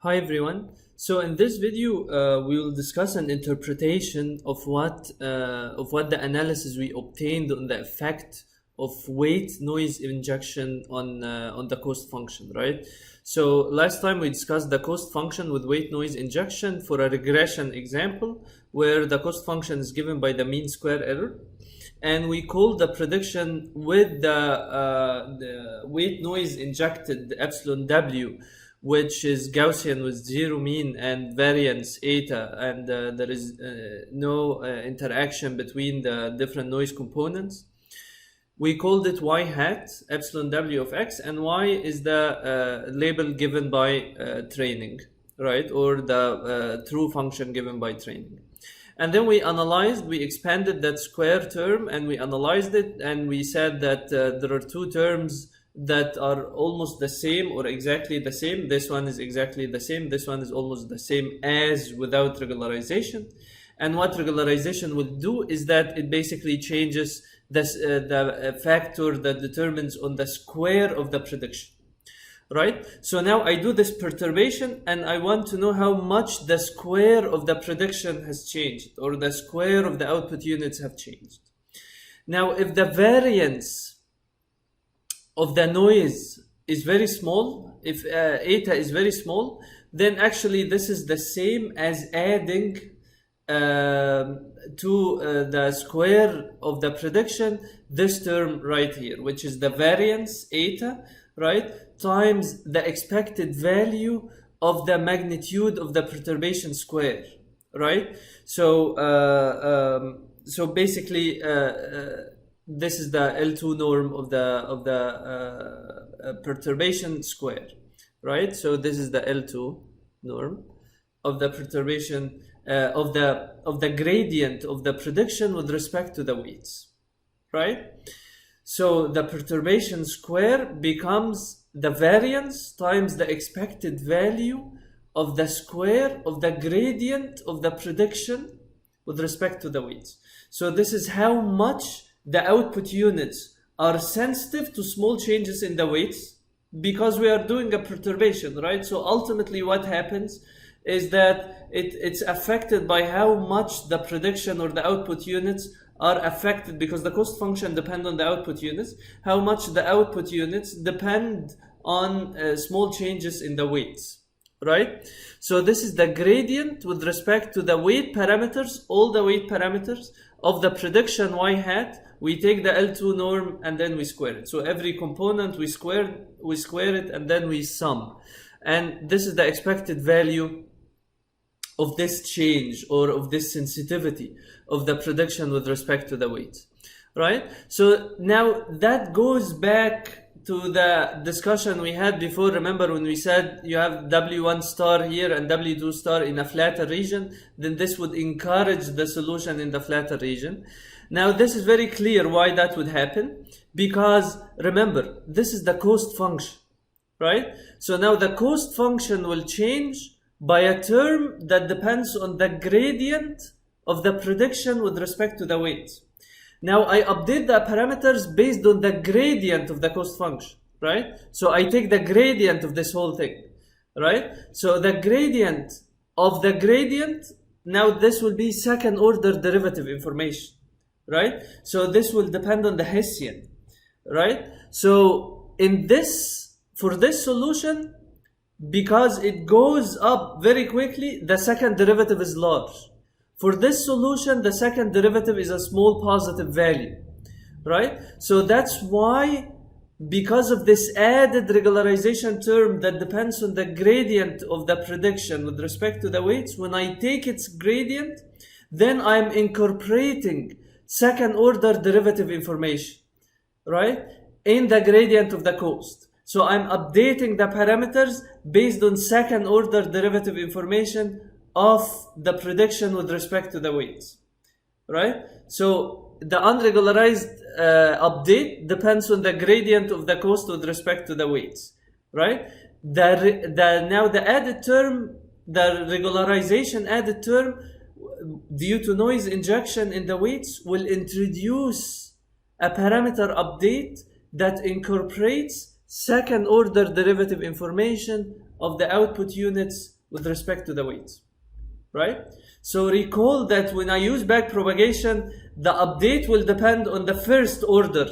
Hi everyone. So in this video, we will discuss an interpretation of what the analysis we obtained on the effect of weight noise injection on the cost function, right? So last time we discussed the cost function with weight noise injection for a regression example where the cost function is given by the mean square error. And we called the prediction with the weight noise injected epsilon w, which is Gaussian with zero mean and variance eta, and there is no interaction between the different noise components. We called it y hat, epsilon w of x, and y is the label given by training, right? Or the true function given by training. And then we expanded that square term and we analyzed it, and we said that there are two terms that are almost the same or exactly the same. This one is exactly the same. This one is almost the same as without regularization. And what regularization will do is that it basically changes this, the factor that determines on the square of the prediction. Right? So now I do this perturbation and I want to know how much the square of the prediction has changed, or the square of the output units have changed. Now, if the variance of the noise is very small, if eta is very small, then actually this is the same as adding to the square of the prediction this term right here, which is the variance eta, right, times the expected value of the magnitude of the perturbation square, right? So so basically this is the L2 norm of the perturbation square, right? So this is the L2 norm of the perturbation of the gradient of the prediction with respect to the weights, right? So the perturbation square becomes the variance times the expected value of the square of the gradient of the prediction with respect to the weights. So this is how much the output units are sensitive to small changes in the weights, because we are doing a perturbation, right? So ultimately what happens is that it's affected by how much the prediction or the output units are affected, because the cost function depends on the output units, how much the output units depend on small changes in the weights, right? So this is the gradient with respect to the weight parameters, all the weight parameters of the prediction y hat. We take the L2 norm and then we square it. So every component we square it and then we sum. And this is the expected value of this change, or of this sensitivity of the prediction with respect to the weights, right? So now that goes back to the discussion we had before. Remember when we said you have W1 star here and W2 star in a flatter region, then this would encourage the solution in the flatter region. Now this is very clear why that would happen, because remember, this is the cost function, right? So now the cost function will change by a term that depends on the gradient of the prediction with respect to the weights. Now I update the parameters based on the gradient of the cost function, right? So I take the gradient of this whole thing, right? So the gradient of the gradient, now this will be second order derivative information, right? So this will depend on the Hessian, right? So in this, for this solution, because it goes up very quickly, the second derivative is large. For this solution, the second derivative is a small positive value, right? So that's why, because of this added regularization term that depends on the gradient of the prediction with respect to the weights, when I take its gradient, then I'm incorporating second order derivative information, right, in the gradient of the cost. So I'm updating the parameters based on second order derivative information of the prediction with respect to the weights, right? So the unregularized update depends on the gradient of the cost with respect to the weights, right? Now the added term, the regularization added term, due to noise injection in the weights, will introduce a parameter update that incorporates second order derivative information of the output units with respect to the weights, right? So recall that when I use backpropagation, the update will depend on the first order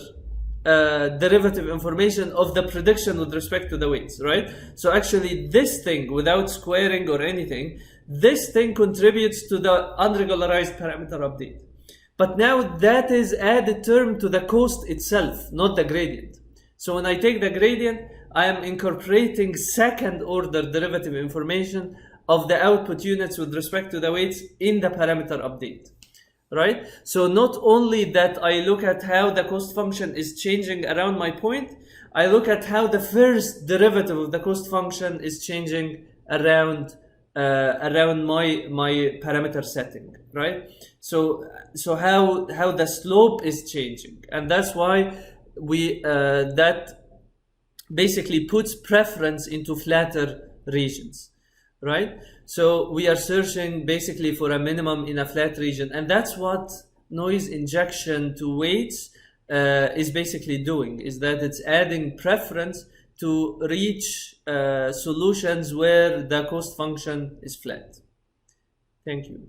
derivative information of the prediction with respect to the weights, right? So actually this thing, without squaring or anything, this thing contributes to the unregularized parameter update. But now that is added term to the cost itself, not the gradient. So when I take the gradient, I am incorporating second order derivative information of the output units with respect to the weights in the parameter update, right? So not only that I look at how the cost function is changing around my point, I look at how the first derivative of the cost function is changing around my parameter setting, right? So how the slope is changing, and that's why we that basically puts preference into flatter regions, right? So we are searching basically for a minimum in a flat region, and that's what noise injection to weights is basically doing, is that it's adding preference to reach solutions where the cost function is flat. Thank you.